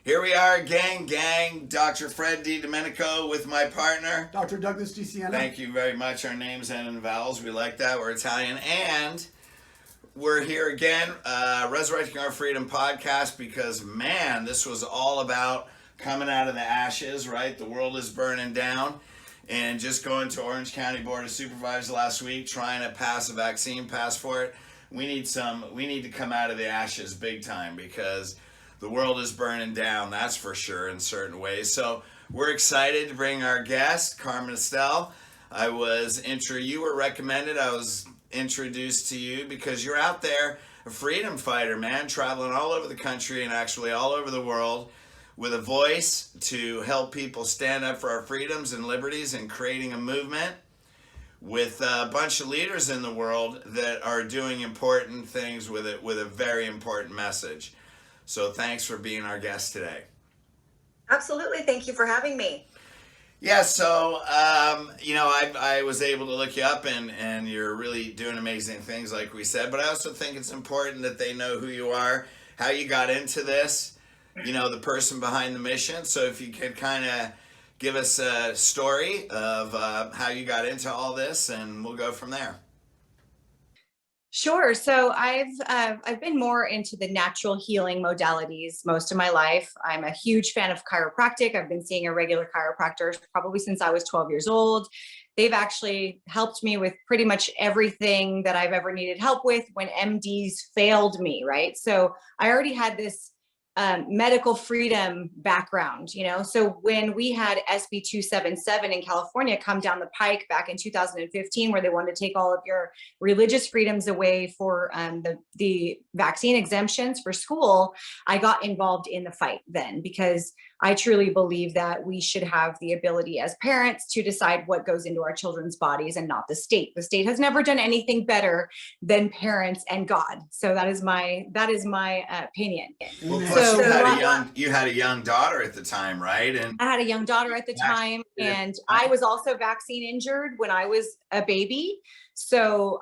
Here we are, gang. Dr. Fred D. Domenico with my partner. Dr. Douglas D. Siena. Thank you very much. Our names end in vowels. We like that. We're Italian. And we're here again, Resurrecting Our Freedom podcast, because, man, this was all about coming out of the ashes, right? The world is burning down. And just going to Orange County Board of Supervisors last week, trying to pass a vaccine passport. We need to come out of the ashes big time, because the world is burning down, that's for sure, in certain ways. So we're excited to bring our guest, Carmen Estel. You were recommended. I was introduced to you because you're out there, a freedom fighter, man, traveling all over the country and actually all over the world with a voice to help people stand up for our freedoms and liberties, and creating a movement with a bunch of leaders in the world that are doing important things with a very important message. So thanks for being our guest today. Absolutely. Thank you for having me. Yeah, so, I was able to look you up, and you're really doing amazing things, like we said. But I also think it's important that they know who you are, how you got into this, the person behind the mission. So if you could kind of give us a story of how you got into all this, and we'll go from there. Sure. So I've been more into the natural healing modalities most of my life. I'm a huge fan of chiropractic. I've been seeing a regular chiropractor probably since I was 12 years old. They've actually helped me with pretty much everything that I've ever needed help with when MDs failed me, right? So I already had this medical freedom background, So when we had SB 277 in California come down the pike back in 2015, where they wanted to take all of your religious freedoms away for the vaccine exemptions for school, I got involved in the fight then, because I truly believe that we should have the ability as parents to decide what goes into our children's bodies, and not the state. The state has never done anything better than parents and God. So that is my opinion. Well, plus you had a young daughter at the time, right? And I had a young daughter at the time, and I was also vaccine injured when I was a baby. So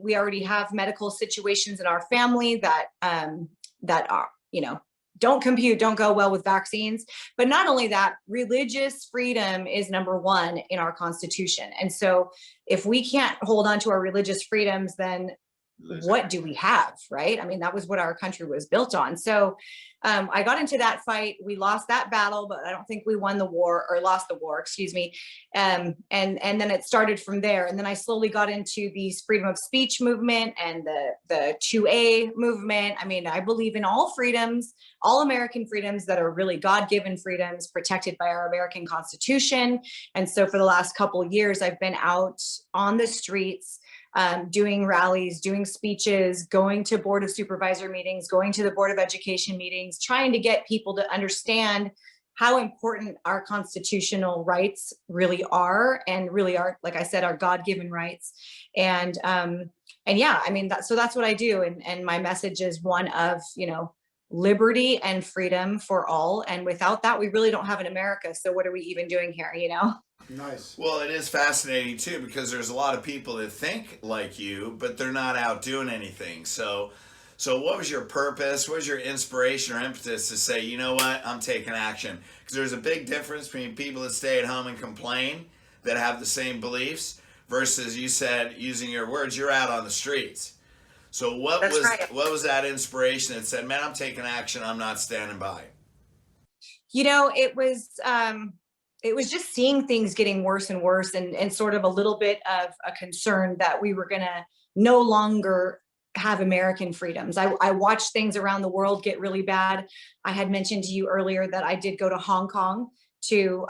we already have medical situations in our family that are, don't go well with vaccines. But not only that, religious freedom is number one in our Constitution. And so if we can't hold on to our religious freedoms, then what do we have, right? I mean, that was what our country was built on. So I got into that fight. We lost that battle, but I don't think we won the war, or lost the war, excuse me. And then it started from there. And then I slowly got into the freedom of speech movement and the 2A movement. I mean, I believe in all freedoms, all American freedoms that are really God-given freedoms protected by our American Constitution. And so for the last couple of years, I've been out on the streets, doing rallies, doing speeches, going to Board of Supervisor meetings, going to the Board of Education meetings, trying to get people to understand how important our constitutional rights really are, and really are, like I said, our God-given rights. And yeah, I mean, that's what I do. And my message is one of, liberty and freedom for all. And without that, we really don't have an America. So what are we even doing here, Nice. Well, it is fascinating too, because there's a lot of people that think like you, but they're not out doing anything. So what was your purpose? What was your inspiration or impetus to say, you know what, I'm taking action? Because there's a big difference between people that stay at home and complain, that have the same beliefs, versus, you said, using your words, you're out on the streets. So what was that inspiration that said, man, I'm taking action, I'm not standing by? It was just seeing things getting worse and worse, and sort of a little bit of a concern that we were going to no longer have American freedoms. I watched things around the world get really bad. I had mentioned to you earlier that I did go to Hong Kong to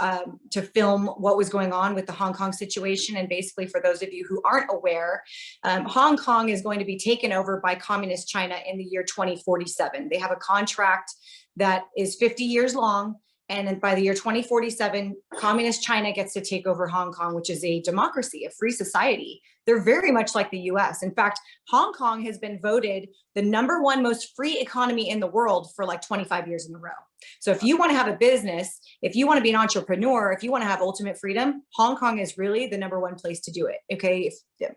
film what was going on with the Hong Kong situation. And basically, for those of you who aren't aware, Hong Kong is going to be taken over by communist China in the year 2047. They have a contract that is 50 years long. And by the year 2047, communist China gets to take over Hong Kong, which is a democracy, a free society. They're very much like the US. In fact, Hong Kong has been voted the #1 most free economy in the world for like 25 years in a row. So if you want to have a business, if you want to be an entrepreneur, if you want to have ultimate freedom, Hong Kong is really the #1 place to do it. Okay.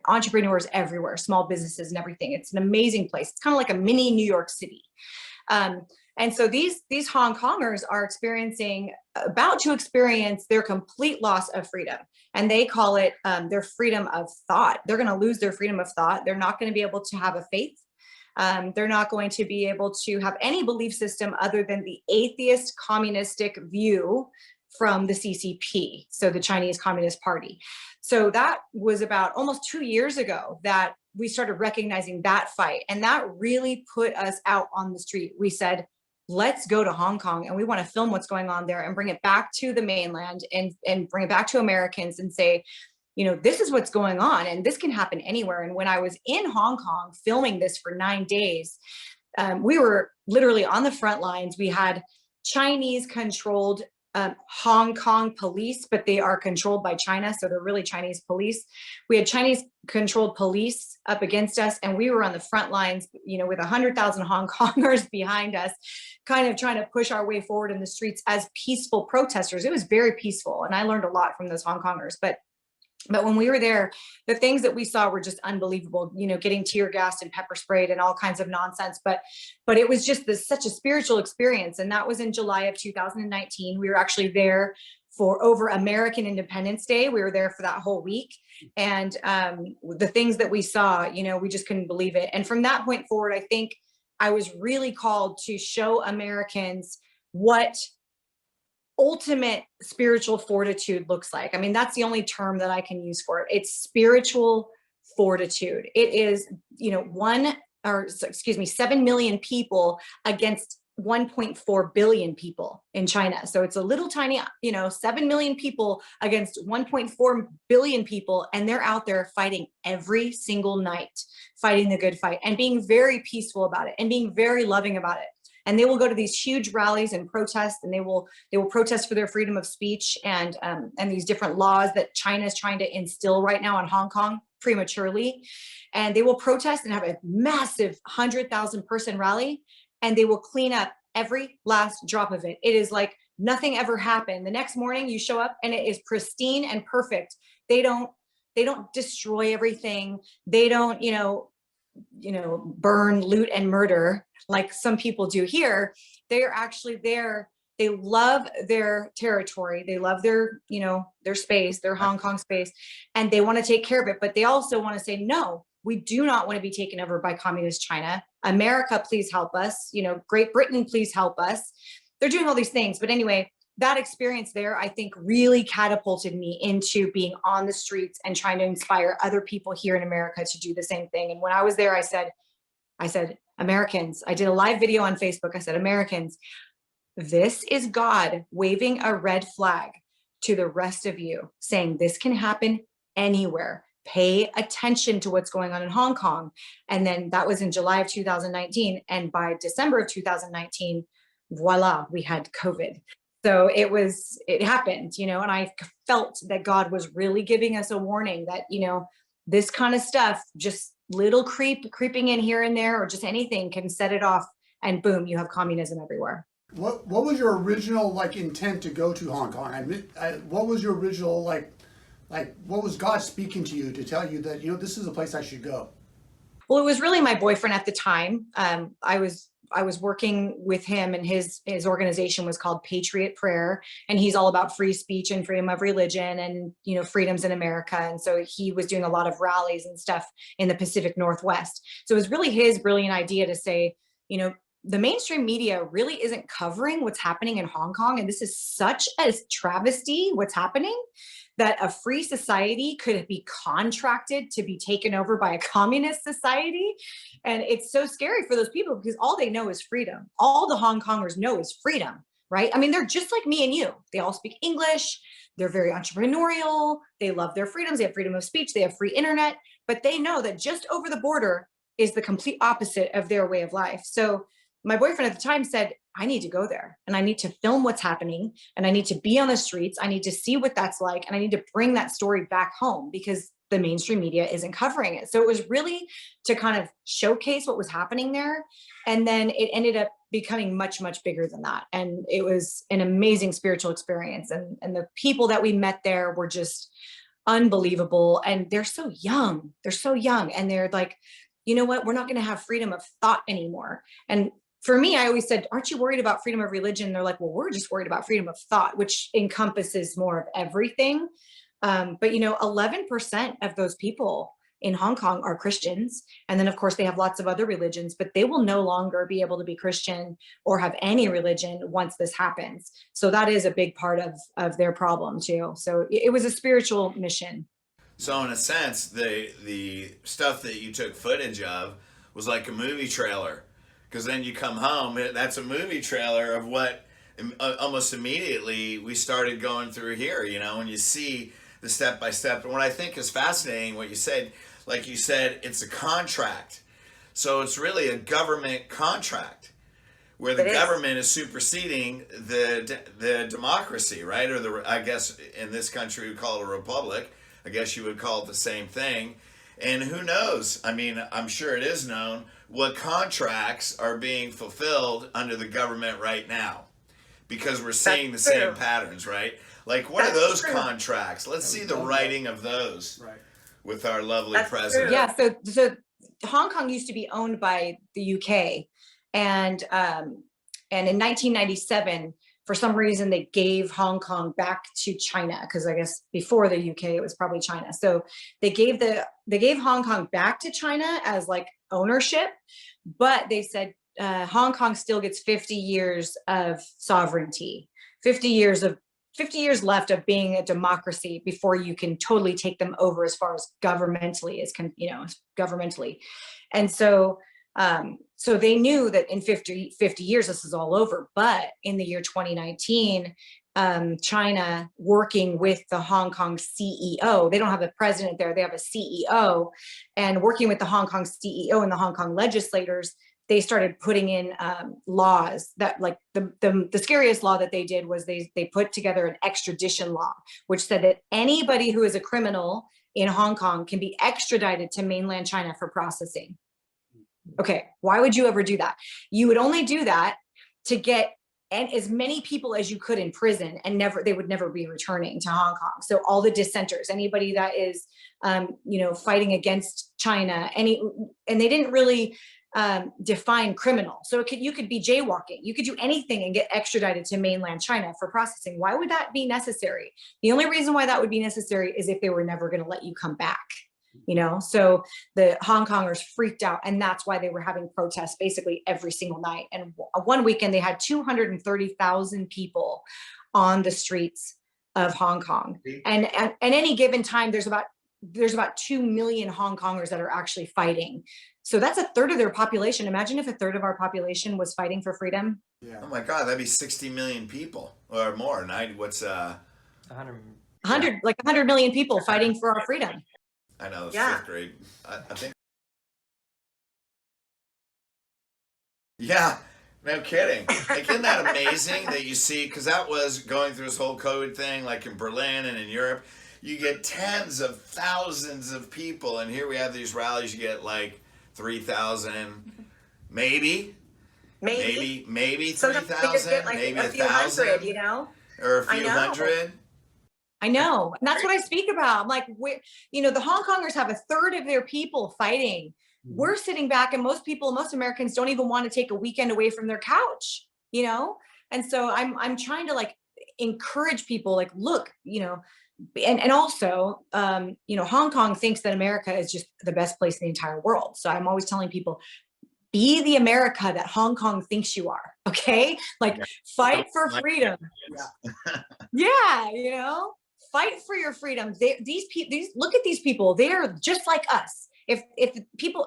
Entrepreneurs everywhere, small businesses and everything. It's an amazing place. It's kind of like a mini New York City. And so these Hong Kongers are about to experience their complete loss of freedom. And they call it their freedom of thought. They're going to lose their freedom of thought. They're not going to be able to have a faith. They're not going to be able to have any belief system other than the atheist communistic view from the CCP, so the Chinese Communist Party. So that was about almost 2 years ago that we started recognizing that fight. And that really put us out on the street. We said, let's go to Hong Kong, and we want to film what's going on there and bring it back to the mainland and bring it back to Americans and say, this is what's going on, and this can happen anywhere. And when I was in Hong Kong filming this for 9 days, we were literally on the front lines. We had Chinese controlled Hong Kong police, but they are controlled by China. So they're really Chinese police. We had Chinese controlled police up against us, and we were on the front lines, with 100,000 Hong Kongers behind us, kind of trying to push our way forward in the streets as peaceful protesters. It was very peaceful. And I learned a lot from those Hong Kongers, but when we were there, the things that we saw were just unbelievable, getting tear gassed and pepper sprayed and all kinds of nonsense. But it was just such a spiritual experience. And that was in July of 2019. We were actually there for over American Independence Day. We were there for that whole week. And the things that we saw, we just couldn't believe it. And from that point forward, I think I was really called to show Americans what ultimate spiritual fortitude looks like. I mean, that's the only term that I can use for it. It's spiritual fortitude. It is, 7 million people against 1.4 billion people in China. So it's a little tiny, 7 million people against 1.4 billion people. And they're out there fighting every single night, fighting the good fight and being very peaceful about it and being very loving about it. And they will go to these huge rallies and protest, and they will protest for their freedom of speech and these different laws that China is trying to instill right now on Hong Kong prematurely. And they will protest and have a massive 100,000 person rally, and they will clean up every last drop of it. It is like nothing ever happened. The next morning you show up and it is pristine and perfect. They don't destroy everything. They don't, burn, loot, and murder like some people do here. They are actually there. They love their territory. They love their space, their Hong Kong space, and they want to take care of it. But they also want to say, no, we do not want to be taken over by communist China. America, please help us. Great Britain, please help us. They're doing all these things. But anyway, that experience there, I think, really catapulted me into being on the streets and trying to inspire other people here in America to do the same thing. And when I was there, I said, Americans, I did a live video on Facebook. I said, Americans, this is God waving a red flag to the rest of you, saying this can happen anywhere. Pay attention to what's going on in Hong Kong. And then that was in July of 2019. And by December of 2019, voila, we had COVID. So it happened, and I felt that God was really giving us a warning that, this kind of stuff, just little creeping in here and there, or just anything can set it off, and boom, you have communism everywhere. What was your original intent to go to Hong Kong? What was your original what was God speaking to you to tell you that this is a place I should go? Well, it was really my boyfriend at the time. I was working with him, and his organization was called Patriot Prayer, and he's all about free speech and freedom of religion and freedoms in America. And so he was doing a lot of rallies and stuff in the Pacific Northwest. So it was really his brilliant idea to say, the mainstream media really isn't covering what's happening in Hong Kong, and this is such a travesty what's happening, that a free society could be contracted to be taken over by a communist society. And it's so scary for those people because all they know is freedom. All the Hong Kongers know is freedom, right? I mean, they're just like me and you. They all speak English. They're very entrepreneurial. They love their freedoms. They have freedom of speech. They have free internet, but they know that just over the border is the complete opposite of their way of life. So my boyfriend at the time said, I need to go there, and I need to film what's happening, and I need to be on the streets. I need to see what that's like, and I need to bring that story back home because the mainstream media isn't covering it. So it was really to kind of showcase what was happening there. And then it ended up becoming much, much bigger than that. And it was an amazing spiritual experience. And the people that we met there were just unbelievable. And they're so young. They're so young. And they're like, you know what? We're not going to have freedom of thought anymore. And for me, I always said, aren't you worried about freedom of religion? And they're like, well, we're just worried about freedom of thought, which encompasses more of everything. But, you know, 11% of those people in Hong Kong are Christians. And then, of course, they have lots of other religions, but they will no longer be able to be Christian or have any religion once this happens. So that is a big part of their problem, too. So it was a spiritual mission. So in a sense, the stuff that you took footage of was like a movie trailer. Because then you come home, that's a movie trailer of what almost immediately we started going through here, you know, and you see the step-by-step. And what I think is fascinating, what you said, like you said, it's a contract. So it's really a government contract where the government is superseding the democracy, right? Or I guess in this country we call it a republic. I guess you would call it the same thing. And who knows? I mean, I'm sure it is known what contracts are being fulfilled under the government right now, because we're seeing the same patterns, right? Like, what are those contracts? Let's see the writing of those with our lovely president. Yeah, so Hong Kong used to be owned by the UK, and in 1997, for some reason, they gave Hong Kong back to China, because I guess before the UK, it was probably China. So they gave Hong Kong back to China as like ownership, but they said Hong Kong still gets 50 years of sovereignty, 50 years left of being a democracy before you can totally take them over as far as governmentally, governmentally. And so so they knew that in 50 years, this is all over. But in the year 2019, China, working with the Hong Kong CEO, they don't have a president there, they have a CEO, and working with the Hong Kong CEO and the Hong Kong legislators, they started putting in laws that, like, the scariest law that they did was they put together an extradition law, which said that anybody who is a criminal in Hong Kong can be extradited to mainland China for processing. Okay, why would you ever do that? You would only do that to get as many people as you could in prison, and they would never be returning to Hong Kong. So all the dissenters, anybody that is, fighting against China, and they didn't really define criminal. So you could be jaywalking, you could do anything and get extradited to mainland China for processing. Why would that be necessary? The only reason why that would be necessary is if they were never going to let you come back. So the Hong Kongers freaked out, and that's why they were having protests basically every single night. And one weekend they had 230,000 people on the streets of Hong Kong. And at any given time, there's about 2 million Hong Kongers that are actually fighting. So that's a third of their population. Imagine if a third of our population was fighting for freedom. Yeah. Oh my God, that'd be 60 million people or more. 100 million people fighting for our freedom. I know, it's fifth grade. I think. Yeah, no kidding. Like, isn't that amazing that you see, because that was going through this whole COVID thing, like in Berlin and in Europe, you get tens of thousands of people, and here we have these rallies, you get like 3,000, maybe 3,000, like maybe a few 1,000, hundred, or a few hundred. I know. And that's what I speak about. I'm like, the Hong Kongers have a third of their people fighting. We're sitting back, and most Americans don't even want to take a weekend away from their couch, And so I'm trying to encourage people, look, and also, Hong Kong thinks that America is just the best place in the entire world. So I'm always telling people, be the America that Hong Kong thinks you are. Okay. Fight for freedom. Yeah. Fight for your freedom. Look at these people. They're just like us.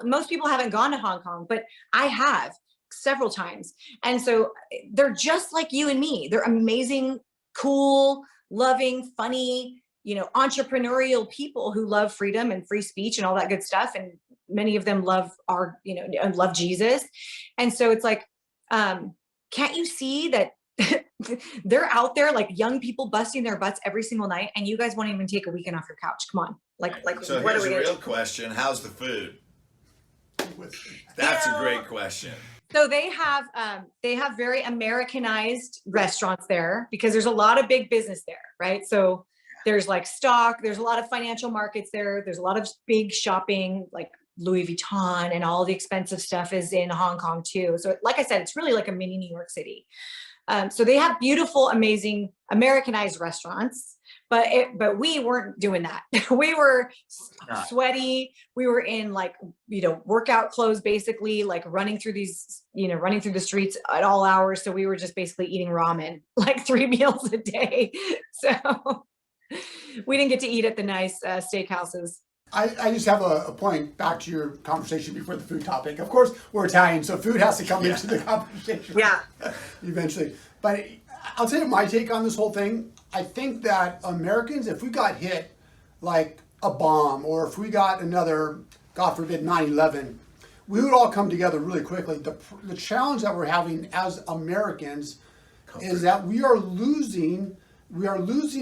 Most people haven't gone to Hong Kong, but I have several times. And so they're just like you and me. They're amazing, cool, loving, funny, entrepreneurial people who love freedom and free speech and all that good stuff. And many of them love love Jesus. And so it's like, can't you see that they're out there, like young people busting their butts every single night, and you guys won't even take a weekend off your couch? Come on. So what here's are we a real do? question. How's the food? That's a great question. So they have very Americanized restaurants there, because there's a lot of big business there, right? So there's stock, there's a lot of financial markets there. There's a lot of big shopping, Louis Vuitton and all the expensive stuff is in Hong Kong too. So like I said, it's really like a mini New York City. So they have beautiful, amazing Americanized restaurants, but we weren't doing that. We were sweaty. We were in like, workout clothes, basically like running through the streets at all hours. So we were just basically eating ramen, like 3 meals a day. So we didn't get to eat at the nice steakhouses. I just have a point back to your conversation before the food topic. Of course, we're Italian, so food has to come into the conversation. Yeah. Eventually. But I'll tell you my take on this whole thing. I think that Americans, if we got hit like a bomb, or if we got another, God forbid, 9/11, we would all come together really quickly. The challenge that we're having as Americans is that we are losing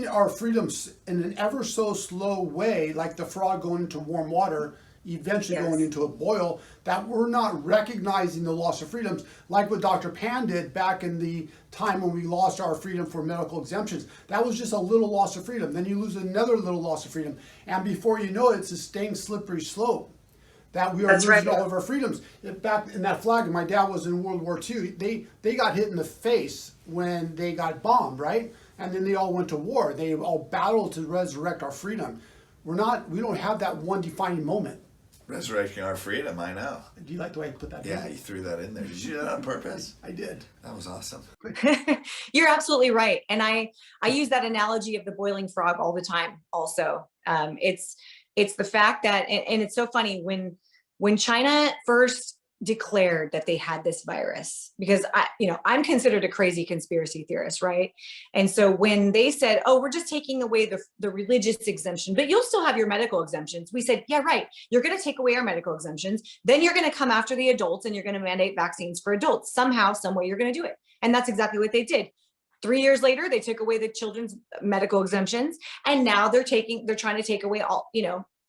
our freedoms in an ever so slow way, like the frog going into warm water, eventually going into a boil, that we're not recognizing the loss of freedoms, like what Dr. Pan did back in the time when we lost our freedom for medical exemptions. That was just a little loss of freedom. Then you lose another little loss of freedom. And before you know it, it's a staying slippery slope that we are losing all of our freedoms. Back in that flag, my dad was in World War II, they got hit in the face when they got bombed, right? And then they all went to war. They all battled to resurrect our freedom. We don't have that one defining moment. Resurrecting Our Freedom, I know. Do you like the way I put that in? Yeah, you threw that in there. Did you do that on purpose? I did. That was awesome. You're absolutely right. And I use that analogy of the boiling frog all the time also. It's the fact that, and it's so funny, when China first declared that they had this virus, because I'm considered a crazy conspiracy theorist, right? And so when they said, oh, we're just taking away the religious exemption, but you'll still have your medical exemptions, we said, yeah, right, you're going to take away our medical exemptions, then you're going to come after the adults and you're going to mandate vaccines for adults. Somehow, some way, you're going to do it. And that's exactly what they did. 3 years later, they took away the children's medical exemptions, and now they're trying to take away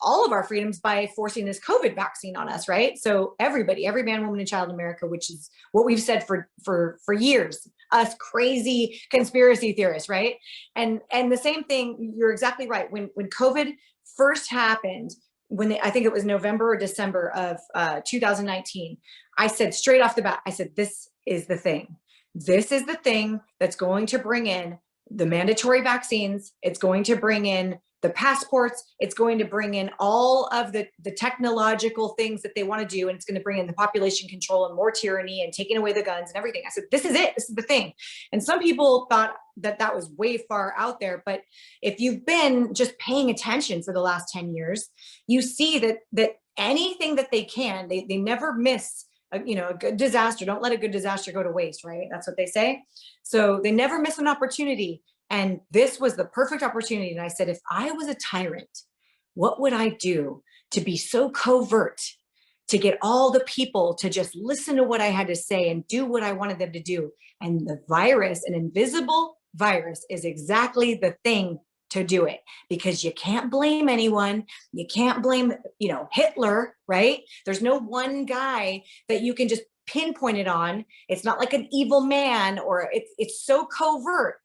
all of our freedoms by forcing this COVID vaccine on us, right? So every man, woman, and child in America, which is what we've said for years, us crazy conspiracy theorists, right? And the same thing, you're exactly right. When COVID first happened, I think it was November or December of 2019, I said straight off the bat, I said, this is the thing. This is the thing that's going to bring in the mandatory vaccines. It's going to bring in the passports. It's going to bring in all of the technological things that they want to do. And it's going to bring in the population control and more tyranny and taking away the guns and everything. I said, this is it. This is the thing. And some people thought that was way far out there. But if you've been just paying attention for the last 10 years, you see that anything that they can, they never miss a good disaster. Don't let a good disaster go to waste, right? That's what they say. So they never miss an opportunity. And this was the perfect opportunity. And I said, if I was a tyrant, what would I do to be so covert, to get all the people to just listen to what I had to say and do what I wanted them to do? And the virus, an invisible virus, is exactly the thing to do it, because you can't blame anyone. You can't blame, Hitler, right? There's no one guy that you can just pinpoint it on. It's not like an evil man, or it's so covert.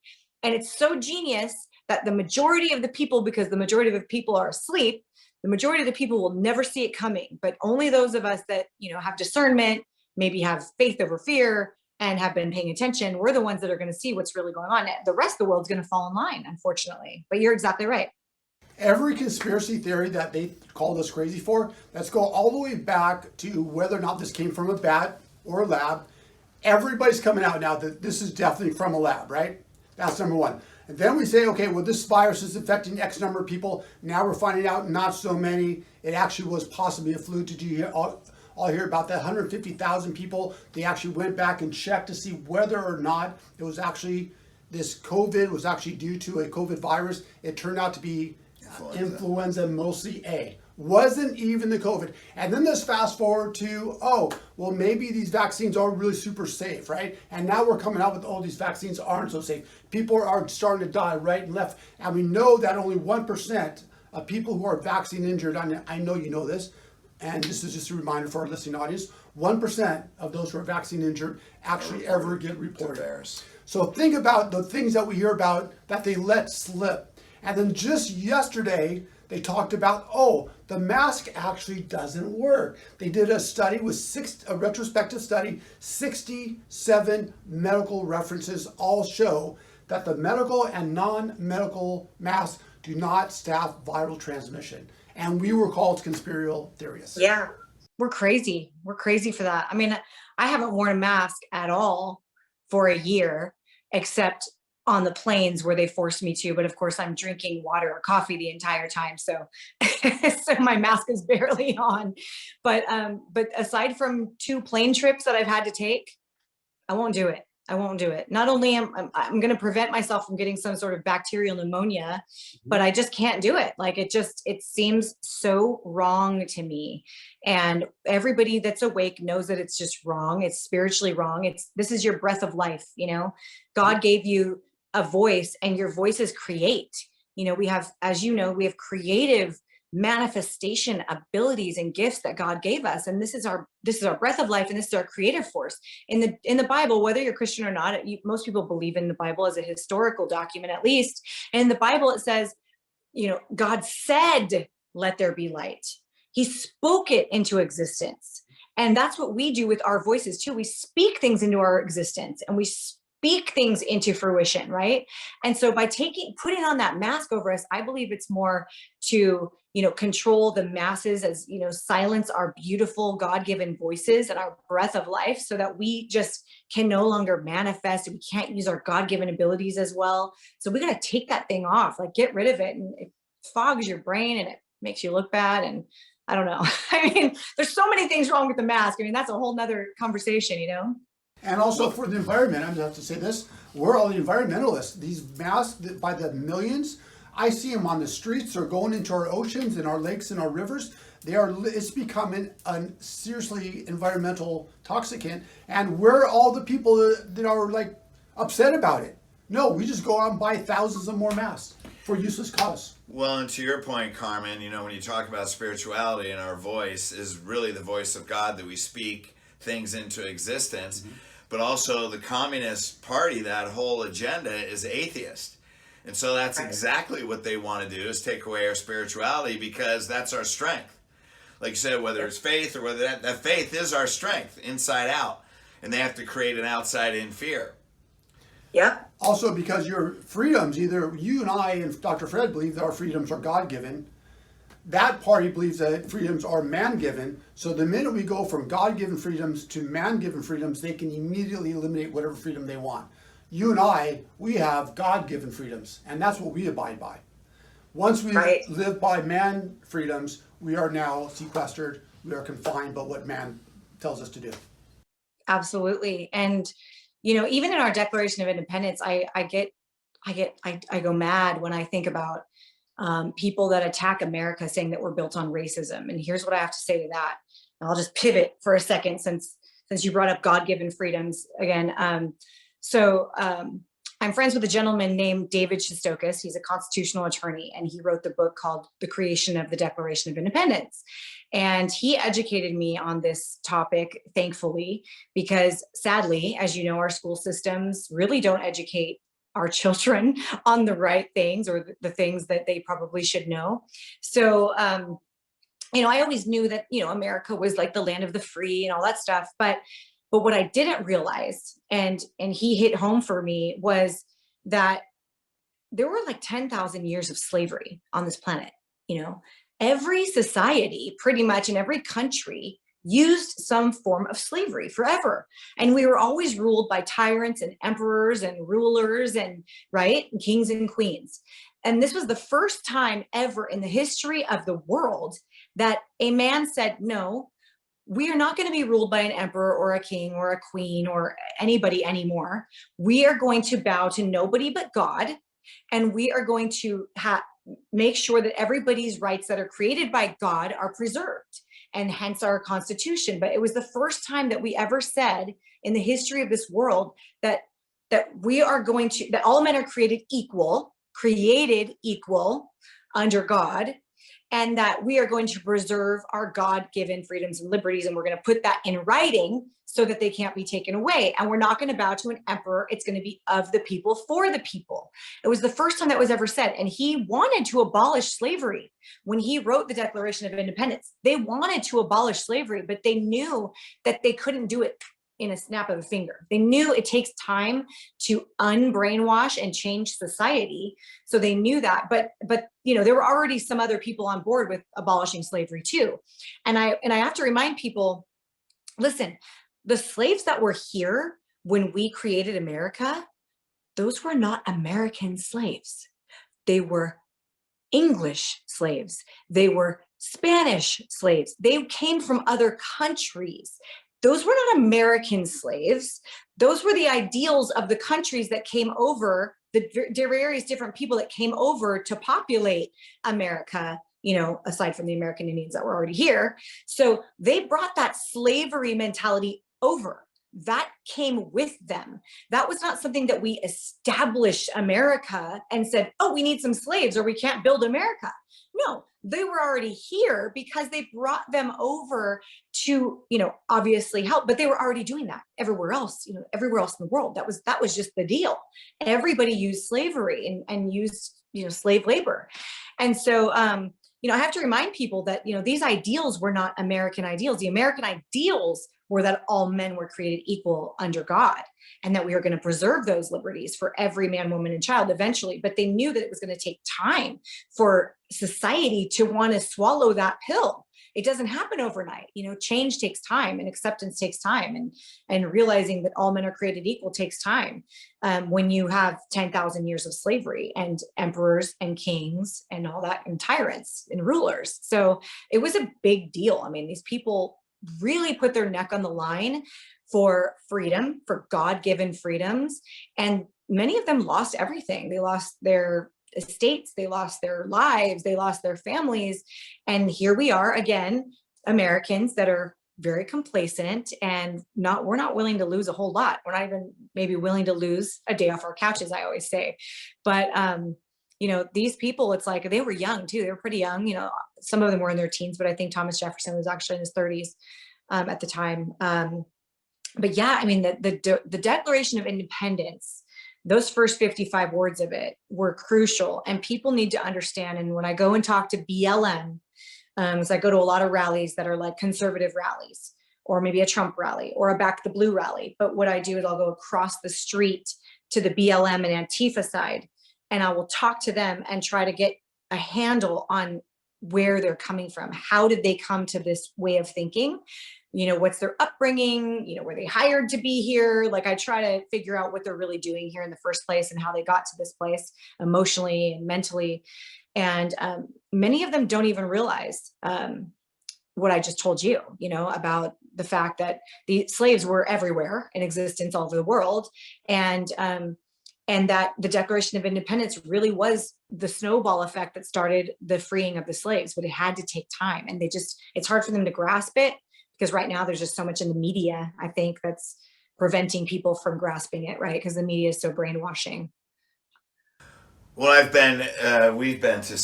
And it's so genius that the majority of the people, because the majority of the people are asleep, the majority of the people will never see it coming. But only those of us that, have discernment, maybe have faith over fear, and have been paying attention, we're the ones that are going to see what's really going on. The rest of the world's going to fall in line, unfortunately. But you're exactly right. Every conspiracy theory that they called us crazy for, let's go all the way back to whether or not this came from a bat or a lab. Everybody's coming out now that this is definitely from a lab, right? That's number one. And then we say, okay, well, this virus is affecting X number of people. Now we're finding out not so many. It actually was possibly a flu. Did you all hear about that 150,000 people? They actually went back and checked to see whether or not it was actually, this COVID was actually due to a COVID virus. It turned out to be influenza mostly A. Wasn't even the COVID. And then let's fast forward to, well, maybe these vaccines are really super safe, right? And now we're coming out with, these vaccines aren't so safe. People are starting to die right and left. And we know that only 1% of people who are vaccine injured, I know you know this, and this is just a reminder for our listening audience, 1% of those who are vaccine injured actually ever get reported. So think about the things that we hear about that they let slip. And then just yesterday, they talked about, oh, the mask actually doesn't work. They did a study with a retrospective study, 67 medical references all show that the medical and non-medical masks do not stop viral transmission. And we were called conspiratorial theorists. Yeah. We're crazy. We're crazy for that. I mean, I haven't worn a mask at all for a year, except on the planes where they forced me to. But of course, I'm drinking water or coffee the entire time. So, so my mask is barely on. But aside from 2 plane trips that I've had to take, I won't do it. I won't do it. Not only I'm going to prevent myself from getting some sort of bacterial pneumonia, but I just can't do it. Like it seems so wrong to me. And everybody that's awake knows that it's just wrong. It's spiritually wrong. This is your breath of life. You know, God gave you a voice, and your voices create. You know, we have, as you know, we have creative manifestation abilities and gifts that God gave us, and this is our breath of life, and this is our creative force. In the Bible, whether you're Christian or not, most people believe in the Bible as a historical document, at least. And in the Bible, it says, you know, God said, "Let there be light." He spoke it into existence, and that's what we do with our voices too. We speak things into our existence, and we speak things into fruition, right? And so by putting on that mask over us, I believe it's more to, you know, control the masses, as, you know, silence our beautiful God-given voices and our breath of life, so that we just can no longer manifest, and we can't use our God-given abilities as well. So we got to take that thing off, like get rid of it. And it fogs your brain, and it makes you look bad. And I don't know. I mean, there's so many things wrong with the mask. I mean, that's a whole nother conversation, you know? And also for the environment, I'm going to have to say this, we're all the environmentalists. These masks, by the millions, I see them on the streets. They're going into our oceans and our lakes and our rivers. It's becoming a seriously environmental toxicant. And we're all the people that are like upset about it. No, we just go out and buy thousands of more masks for useless cause. Well, and to your point, Carmen, you know, when you talk about spirituality, and our voice is really the voice of God, that we speak things into existence. Mm-hmm. But also the Communist Party, that whole agenda is atheist. And so that's exactly what they want to do, is take away our spirituality, because that's our strength. Like you said, whether it's faith or whether that faith is our strength inside out. And they have to create an outside in fear. Yeah. Also, because your freedoms, either you and I and Dr. Fred believe that our freedoms are God-given. That party believes that freedoms are man-given. So the minute we go from God-given freedoms to man-given freedoms, they can immediately eliminate whatever freedom they want. You and I, we have God-given freedoms, and that's what we abide by. Once we live by man freedoms, we are now sequestered, we are confined by what man tells us to do. Absolutely. And, you know, even in our Declaration of Independence, I go mad when I think about people that attack America, saying that we're built on racism. And here's what I have to say to that. And I'll just pivot for a second, since you brought up God-given freedoms again. I'm friends with a gentleman named David Shistokis. He's a constitutional attorney, and he wrote the book called The Creation of the Declaration of Independence. And he educated me on this topic, thankfully, because sadly, as you know, our school systems really don't educate our children on the right things, or the things that they probably should know. So, you know, I always knew that, you know, America was like the land of the free and all that stuff. But what I didn't realize, and he hit home for me, was that there were like 10,000 years of slavery on this planet. You know, every society pretty much in every country used some form of slavery forever. And we were always ruled by tyrants and emperors and rulers and kings and queens. And this was the first time ever in the history of the world that a man said, no, we are not going to be ruled by an emperor or a king or a queen or anybody anymore. We are going to bow to nobody but God. And we are going to make sure that everybody's rights that are created by God are preserved, and hence our Constitution. But it was the first time that we ever said in the history of this world that we are going to, that all men are created equal under God, and that we are going to preserve our God-given freedoms and liberties, and we're going to put that in writing so that they can't be taken away. And we're not going to bow to an emperor. It's going to be of the people, for the people. It was the first time that was ever said. And he wanted to abolish slavery when he wrote the Declaration of Independence. They wanted to abolish slavery, but they knew that they couldn't do it in a snap of a finger. They knew it takes time to unbrainwash and change society. So they knew that, but there were already some other people on board with abolishing slavery too. And I have to remind people, listen, the slaves that were here when we created America, those were not American slaves. They were English slaves. They were Spanish slaves. They came from other countries. Those were not American slaves. Those were the ideals of the countries that came over, the various different people that came over to populate America, aside from the American Indians that were already here. So they brought that slavery mentality over. That came with them. That was not something that we established America and said, oh, we need some slaves or we can't build America. No, they were already here because they brought them over to, obviously help, but they were already doing that everywhere else, everywhere else in the world. That was just the deal. Everybody used slavery and used, slave labor. And so, I have to remind people that, these ideals were not American ideals. The American ideals were that all men were created equal under God, and that we are going to preserve those liberties for every man, woman, and child eventually. But they knew that it was going to take time for society to want to swallow that pill. It doesn't happen overnight. Change takes time, and acceptance takes time, and realizing that all men are created equal takes time. When you have 10,000 years of slavery and emperors and kings and all that, and tyrants and rulers. So it was a big deal. I mean, these people really put their neck on the line for freedom, for God-given freedoms. And many of them lost everything. They lost their estates, they lost their lives, they lost their families. And here we are again, Americans that are very complacent and we're not willing to lose a whole lot. We're not even maybe willing to lose a day off our couches, I always say. But these people, it's like they were young too. They were pretty young. Some of them were in their teens, but I think Thomas Jefferson was actually in his 30s at the time. But yeah, I mean, the Declaration of Independence, those first 55 words of it were crucial, and people need to understand. And when I go and talk to BLM, so I go to a lot of rallies that are like conservative rallies, or maybe a Trump rally or a Back the Blue rally. But what I do is I'll go across the street to the BLM and Antifa side, and I will talk to them and try to get a handle on where they're coming from. How did they come to this way of thinking? What's their upbringing? Were they hired to be here? Like, I try to figure out what they're really doing here in the first place and how they got to this place emotionally and mentally. And many of them don't even realize what I just told you, about the fact that the slaves were everywhere in existence all over the world. And that the Declaration of Independence really was the snowball effect that started the freeing of the slaves, but it had to take time. And it's hard for them to grasp it, because right now there's just so much in the media, I think, that's preventing people from grasping it, right? Because the media is so brainwashing. Well, we've been to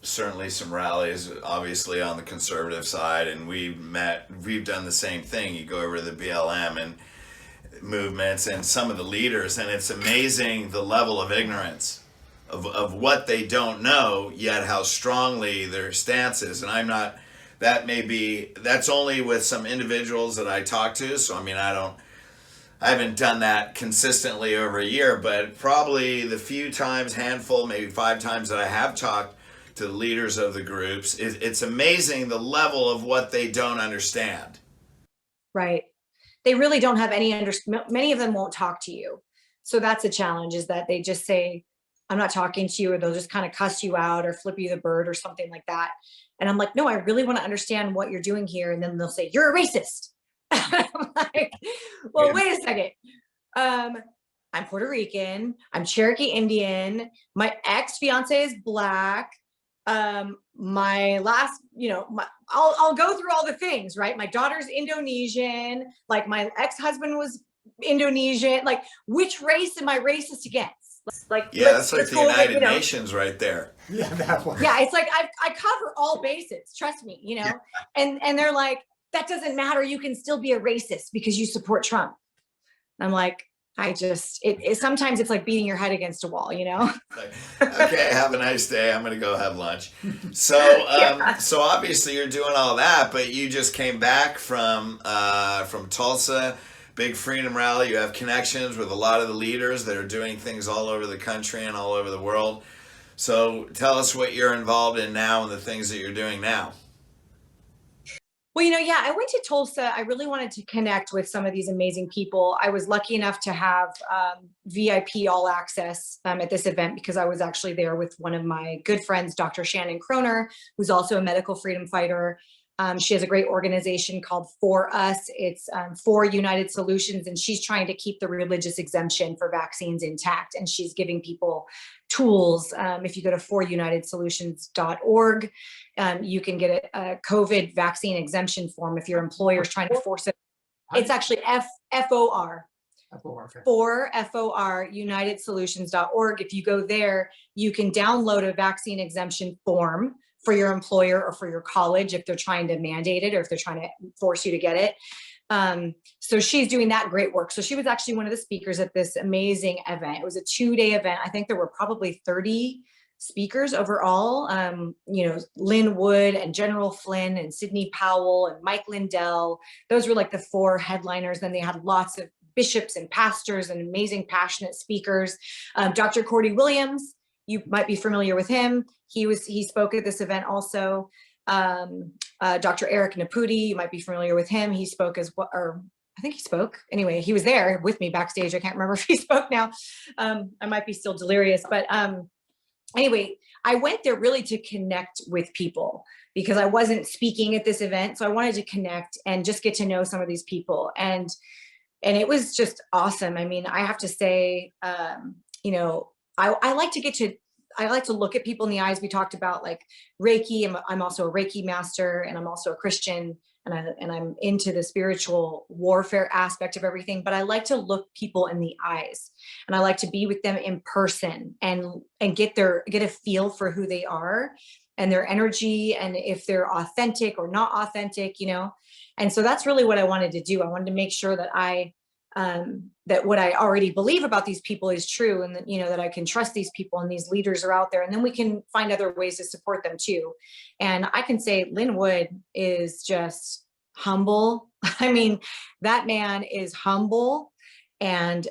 certainly some rallies, obviously on the conservative side, and we've done the same thing. You go over to the BLM and movements and some of the leaders, and it's amazing the level of ignorance of what they don't know, yet how strongly their stance is. And that's only with some individuals that I talk to. So, I mean, I haven't done that consistently over a year, but probably the few times, handful, maybe 5 times that I have talked to the leaders of the groups, it's amazing the level of what they don't understand. Right. They really don't have any many of them won't talk to you. So that's a challenge, is that they just say, I'm not talking to you, or they'll just kind of cuss you out or flip you the bird or something like that. And I'm like, no, I really want to understand what you're doing here. And then they'll say, you're a racist. I'm like, well, yeah. Wait a second. I'm Puerto Rican. I'm Cherokee Indian. My ex-fiance is Black. My last, I'll go through all the things, right? My daughter's Indonesian. Like, my ex-husband was Indonesian. Like, which race am I racist against? Yeah, that's like let's the go over, United Nations right there. Yeah, that one. Yeah, it's like I cover all bases, trust me, and they're like, that doesn't matter, you can still be a racist because you support Trump. I'm like, sometimes it's like beating your head against a wall. Like, okay, have a nice day. I'm gonna go have lunch. So, so obviously you're doing all that, but you just came back from Tulsa, big freedom rally. You have connections with a lot of the leaders that are doing things all over the country and all over the world. So, tell us what you're involved in now and the things that you're doing now. Well, yeah, I went to Tulsa. I really wanted to connect with some of these amazing people. I was lucky enough to have VIP all access at this event because I was actually there with one of my good friends, Dr. Shannon Kroner, who's also a medical freedom fighter. She has a great organization called For Us. It's For United Solutions, and she's trying to keep the religious exemption for vaccines intact. And she's giving people tools. If you go to forunitedsolutions.org, you can get a COVID vaccine exemption form if your employer is trying to force it. It's actually FOR. For FOR, unitedsolutions.org. If you go there, you can download a vaccine exemption form for your employer or for your college if they're trying to mandate it or if they're trying to force you to get it. So she's doing that great work. So she was actually one of the speakers at this amazing event. It was a 2-day event. I think there were probably 30 speakers overall. Lynn Wood and General Flynn and Sidney Powell and Mike Lindell. Those were like the 4 headliners. Then they had lots of bishops and pastors and amazing, passionate speakers. Dr. Cordy Williams, you might be familiar with him. He spoke at this event also. Dr. Eric Naputi, you might be familiar with him. He spoke as well, or I think he spoke. Anyway, he was there with me backstage. I can't remember if he spoke now. I might be still delirious, but anyway, I went there really to connect with people because I wasn't speaking at this event. So I wanted to connect and just get to know some of these people. And it was just awesome. I mean, I have to say, I like to look at people in the eyes. We talked about like Reiki. I'm also a Reiki master, and I'm also a Christian, and I'm into the spiritual warfare aspect of everything. But I like to look people in the eyes, and I like to be with them in person and get a feel for who they are and their energy, and if they're authentic or not authentic, And so that's really what I wanted to do. I wanted to make sure that that what I already believe about these people is true, and that, that I can trust these people and these leaders are out there, and then we can find other ways to support them too. And I can say Lynn Wood is just humble. I mean, that man is humble and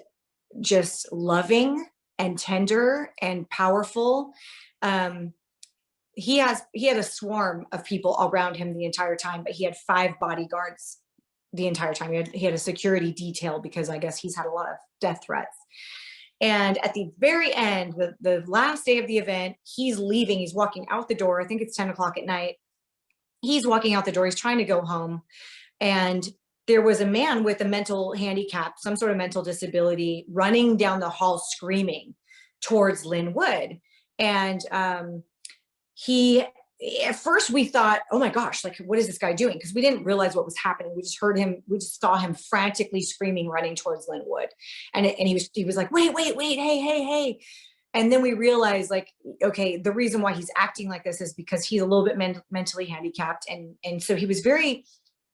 just loving and tender and powerful. He had a swarm of people around him the entire time, but he had 5 bodyguards the entire time. He had a security detail because I guess he's had a lot of death threats. And at the very end, the last day of the event, he's leaving. He's walking out the door. I think it's 10 o'clock at night. He's walking out the door. He's trying to go home. And there was a man with a mental handicap, some sort of mental disability, running down the hall screaming towards Lynn Wood. And at first we thought, oh my gosh, like, what is this guy doing? Because we didn't realize what was happening. We just saw him frantically screaming, running towards Lynn Wood. And he was like, wait, hey. And then we realized, like, okay, the reason why he's acting like this is because he's a little bit mentally handicapped. And so he was very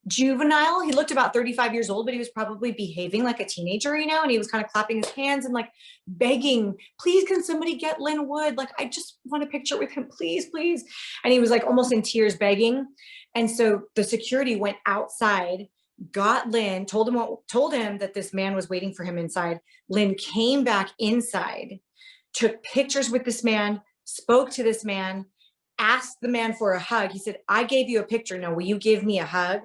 juvenile. He looked about 35 years old, but he was probably behaving like a teenager, and he was kind of clapping his hands and like begging, please, can somebody get Lynn Wood? Like, I just want a picture with him, please. And he was like almost in tears begging. And so the security went outside, got Lynn, told him that this man was waiting for him inside. Lynn came back inside, took pictures with this man, spoke to this man, asked the man for a hug. He said, I gave you a picture. Now, will you give me a hug?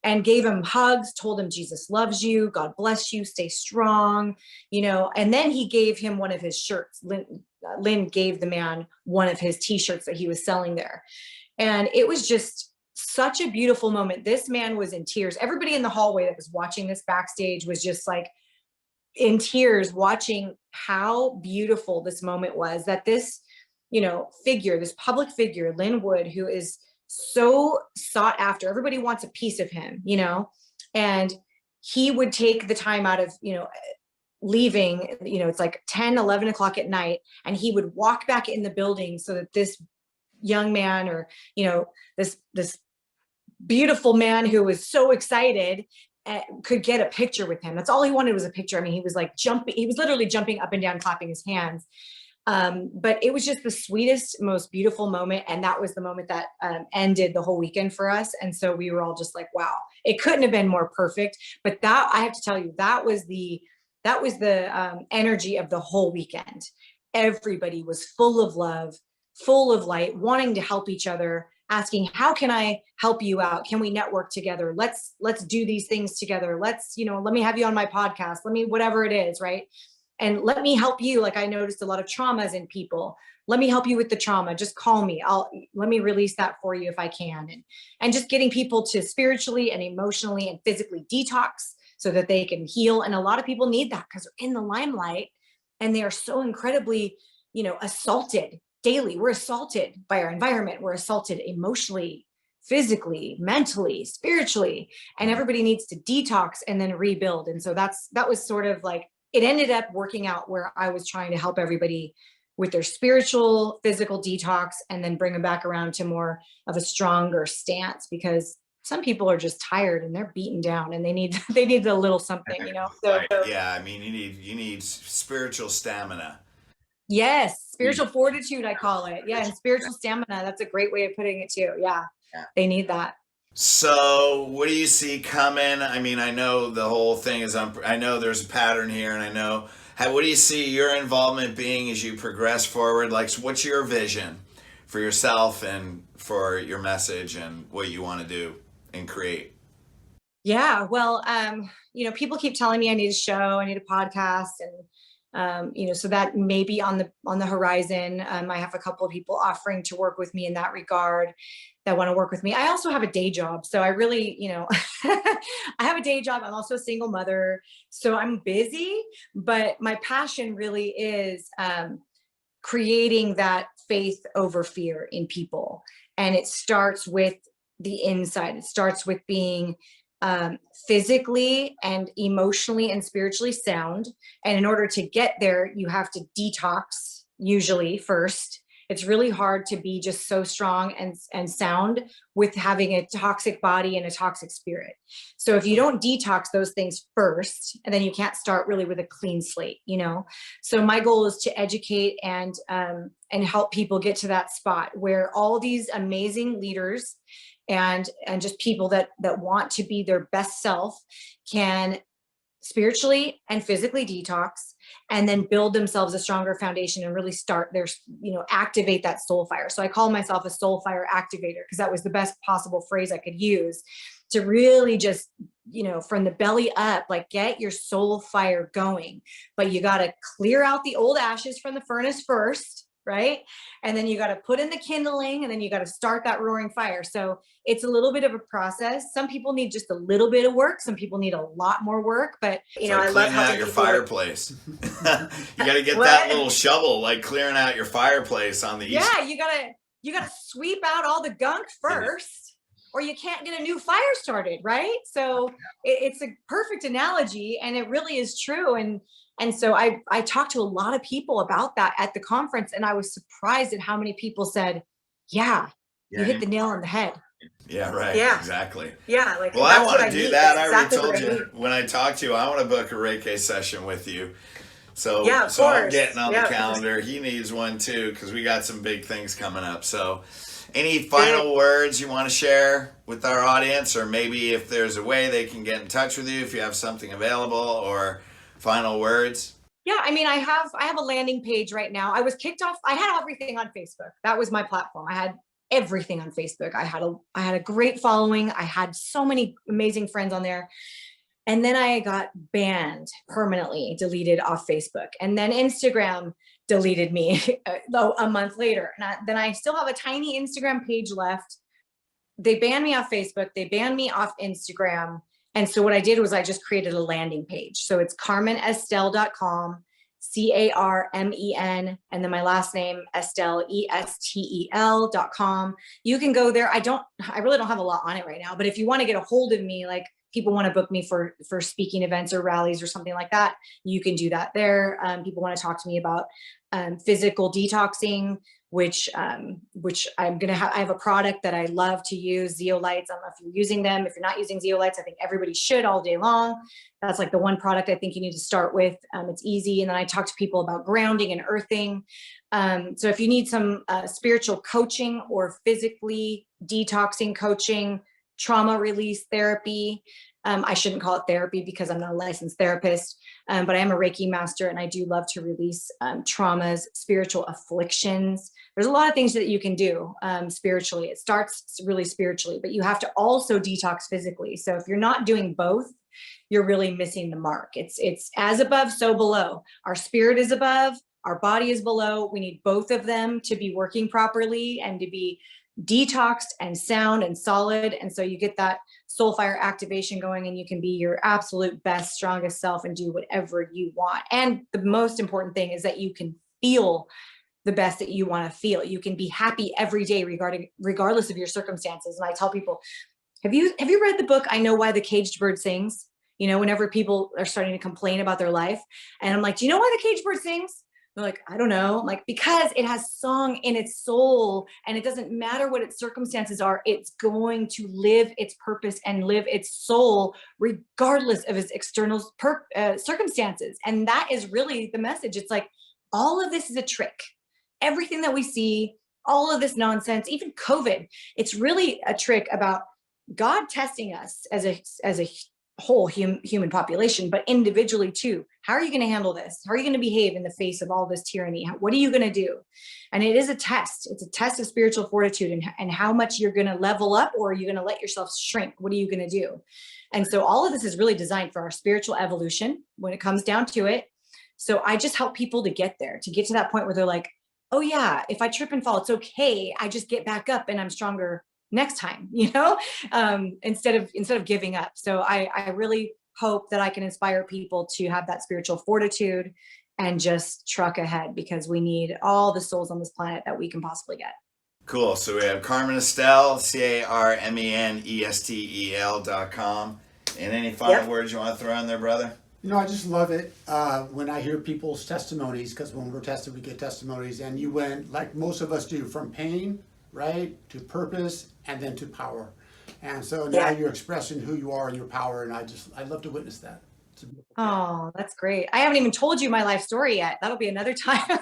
And gave him hugs, told him Jesus loves you, God bless you, stay strong, and then he gave him one of his shirts. Lynn gave the man one of his t-shirts that he was selling there. And it was just such a beautiful moment. This man was in tears. Everybody in the hallway that was watching this backstage was just like in tears, watching how beautiful this moment was, that this, this public figure, Lynn Wood, who is so sought after. Everybody wants a piece of him, and he would take the time out of, leaving, it's like 10, 11 o'clock at night, and he would walk back in the building so that this young man, or, this beautiful man who was so excited, could get a picture with him. That's all he wanted, was a picture. I mean, he was like jumping, he was literally jumping up and down, clapping his hands. But it was just the sweetest, most beautiful moment. And that was the moment that ended the whole weekend for us. And so we were all just like, wow, it couldn't have been more perfect. But that, I have to tell you, that was the energy of the whole weekend. Everybody was full of love, full of light, wanting to help each other, asking, how can I help you out? Can we network together? Let's do these things together. Let's, let me have you on my podcast. Let me, whatever it is, right? And let me help you. Like, I noticed a lot of traumas in people. Let me help you with the trauma. Just call me. Let me release that for you if I can. And just getting people to spiritually and emotionally and physically detox so that they can heal. And a lot of people need that because they're in the limelight and they are so incredibly, assaulted daily. We're assaulted by our environment. We're assaulted emotionally, physically, mentally, spiritually, and everybody needs to detox and then rebuild. And so that was sort of like, it ended up working out where I was trying to help everybody with their spiritual, physical detox, and then bring them back around to more of a stronger stance, because some people are just tired and they're beaten down and they need a little something, So, Right. Yeah. I mean, you need spiritual stamina. yes, spiritual fortitude, I call it. Yeah, and spiritual stamina. That's a great way of putting it too. Yeah, they need that. So, what do you see coming? I mean, I know the whole thing is, I know there's a pattern here, and I know, what do you see your involvement being as you progress forward? Like, what's your vision for yourself and for your message and what you want to do and create? Yeah, well, people keep telling me I need a show, I need a podcast, and so that may be on the horizon. I have a couple of people offering to work with me in that regard, that want to work with me. I also have a day job, so I really, I have a day job. I'm also a single mother, so I'm busy. But my passion really is creating that faith over fear in people, and it starts with the inside. It starts with being physically and emotionally and spiritually sound. And in order to get there, you have to detox usually first. It's really hard to be just so strong and sound with having a toxic body and a toxic spirit. So if you don't detox those things first, and then you can't start really with a clean slate, So my goal is to educate and help people get to that spot where all these amazing leaders and just people that want to be their best self can spiritually and physically detox, and then build themselves a stronger foundation and really start their, activate that soul fire. So I call myself a soul fire activator, because that was the best possible phrase I could use to really just, from the belly up, like, get your soul fire going. But you got to clear out the old ashes from the furnace first, right? And then you got to put in the kindling, and then you got to start that roaring fire. So it's a little bit of a process. Some people need just a little bit of work. Some people need a lot more work, but I love how your fireplace. You got to get that little shovel, like clearing out your fireplace on the east. Yeah, you gotta sweep out all the gunk first, or you can't get a new fire started, right? So it's a perfect analogy, and it really is true. And so I talked to a lot of people about that at the conference, and I was surprised at how many people said, you hit the nail on the head. Yeah, right. Yeah. Exactly. Yeah. Like, well, I want to do that. I already told you when I talked to you, I want to book a Reiki session with you. So, I'm getting on the calendar. He needs one too, because we got some big things coming up. So, any final words you want to share with our audience, or maybe if there's a way they can get in touch with you, if you have something available, or final words? Yeah, I mean, I have a landing page right now. I was kicked off. I had everything on Facebook. That was my platform. I had everything on Facebook. I had a great following. I had so many amazing friends on there. And then I got banned, permanently deleted off Facebook. And then Instagram deleted me a month later. And then I still have a tiny Instagram page left. They banned me off Facebook. They banned me off Instagram. And so what I did was I just created a landing page. So it's carmenestel.com, CARMEN, and then my last name, Estel, ESTEL.com. You can go there. I really don't have a lot on it right now, but if you want to get a hold of me, like, people want to book me for speaking events or rallies or something like that, you can do that there. People want to talk to me about physical detoxing, which I'm gonna have. I have a product that I love to use, zeolites. I don't know if you're using them. If you're not using zeolites, I think everybody should all day long. That's like the one product I think you need to start with. It's easy. And then I talk to people about grounding and earthing. So if you need some spiritual coaching or physically detoxing coaching, trauma release therapy, I shouldn't call it therapy because I'm not a licensed therapist, but I am a Reiki master, and I do love to release traumas, spiritual afflictions. There's a lot of things that you can do spiritually. It starts really spiritually, but you have to also detox physically. So if you're not doing both, you're really missing the mark. It's as above, so below. Our spirit is above, our body is below. We need both of them to be working properly and to be detoxed and sound and solid. And so you get that soul fire activation going, and you can be your absolute best, strongest self and do whatever you want. And the most important thing is that you can feel the best that you want to feel. You can be happy every day regardless of your circumstances. And I tell people, have you read the book, I Know Why the Caged Bird Sings? You know, whenever people are starting to complain about their life. And I'm like, do you know why the caged bird sings? They're like, I don't know. I'm like, because it has song in its soul, and it doesn't matter what its circumstances are. It's going to live its purpose and live its soul regardless of its external circumstances. And that is really the message. It's like, all of this is a trick. Everything that we see, all of this nonsense, even COVID, it's really a trick about God testing us as a whole human population, but individually too. How are you going to handle this? How are you going to behave in the face of all this tyranny? What are you going to do? And it is a test. It's a test of spiritual fortitude and how much you're going to level up, or are you going to let yourself shrink? What are you going to do? And so all of this is really designed for our spiritual evolution when it comes down to it. So I just help people to get there, to get to that point where they're like, oh yeah, if I trip and fall, it's okay. I just get back up and I'm stronger next time, you know, instead of giving up. So I really hope that I can inspire people to have that spiritual fortitude and just truck ahead, because we need all the souls on this planet that we can possibly get. Cool. So we have Carmen Estel, CarmenEstel.com. And any final words you want to throw in there, brother? You know, I just love it when I hear people's testimonies, because when we're tested, we get testimonies. And you went, like most of us do, from pain, right, to purpose, and then to power. And so now you're expressing who you are and your power, and I'd love to witness that. Oh, that's great. I haven't even told you my life story yet. That'll be another time.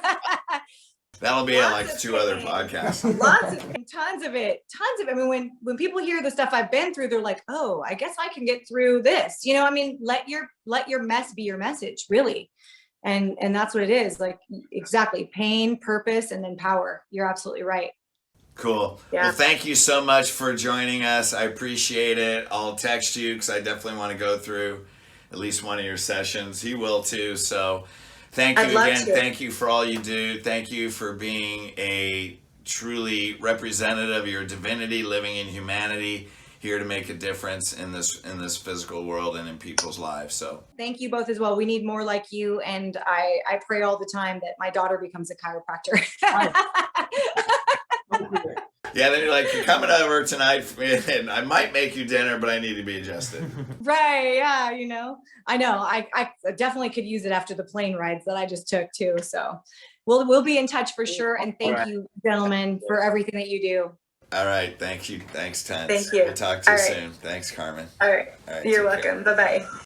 That'll be at like 2 other podcasts. Tons of it. I mean, when people hear the stuff I've been through, they're like, oh, I guess I can get through this. You know, I mean, let your mess be your message, really. And that's what it is. Like, exactly. Pain, purpose, and then power. You're absolutely right. Cool. Yeah. Well, thank you so much for joining us. I appreciate it. I'll text you because I definitely want to go through at least one of your sessions. He will too. So thank you again. Thank you for all you do. Thank you for being a truly representative of your divinity, living in humanity, here to make a difference in this physical world and in people's lives. So thank you both as well. We need more like you. And I pray all the time that my daughter becomes a chiropractor. Yeah, then you're like, you're coming over tonight, and I might make you dinner, but I need to be adjusted. Right, yeah, you know. I know, I definitely could use it after the plane rides that I just took too. So we'll be in touch for sure. And thank you, gentlemen, for everything that you do. All right, thank you. Thanks, Tens. Thank you. We'll talk to you soon. Thanks, Carmen. All right. You're welcome. Bye-bye.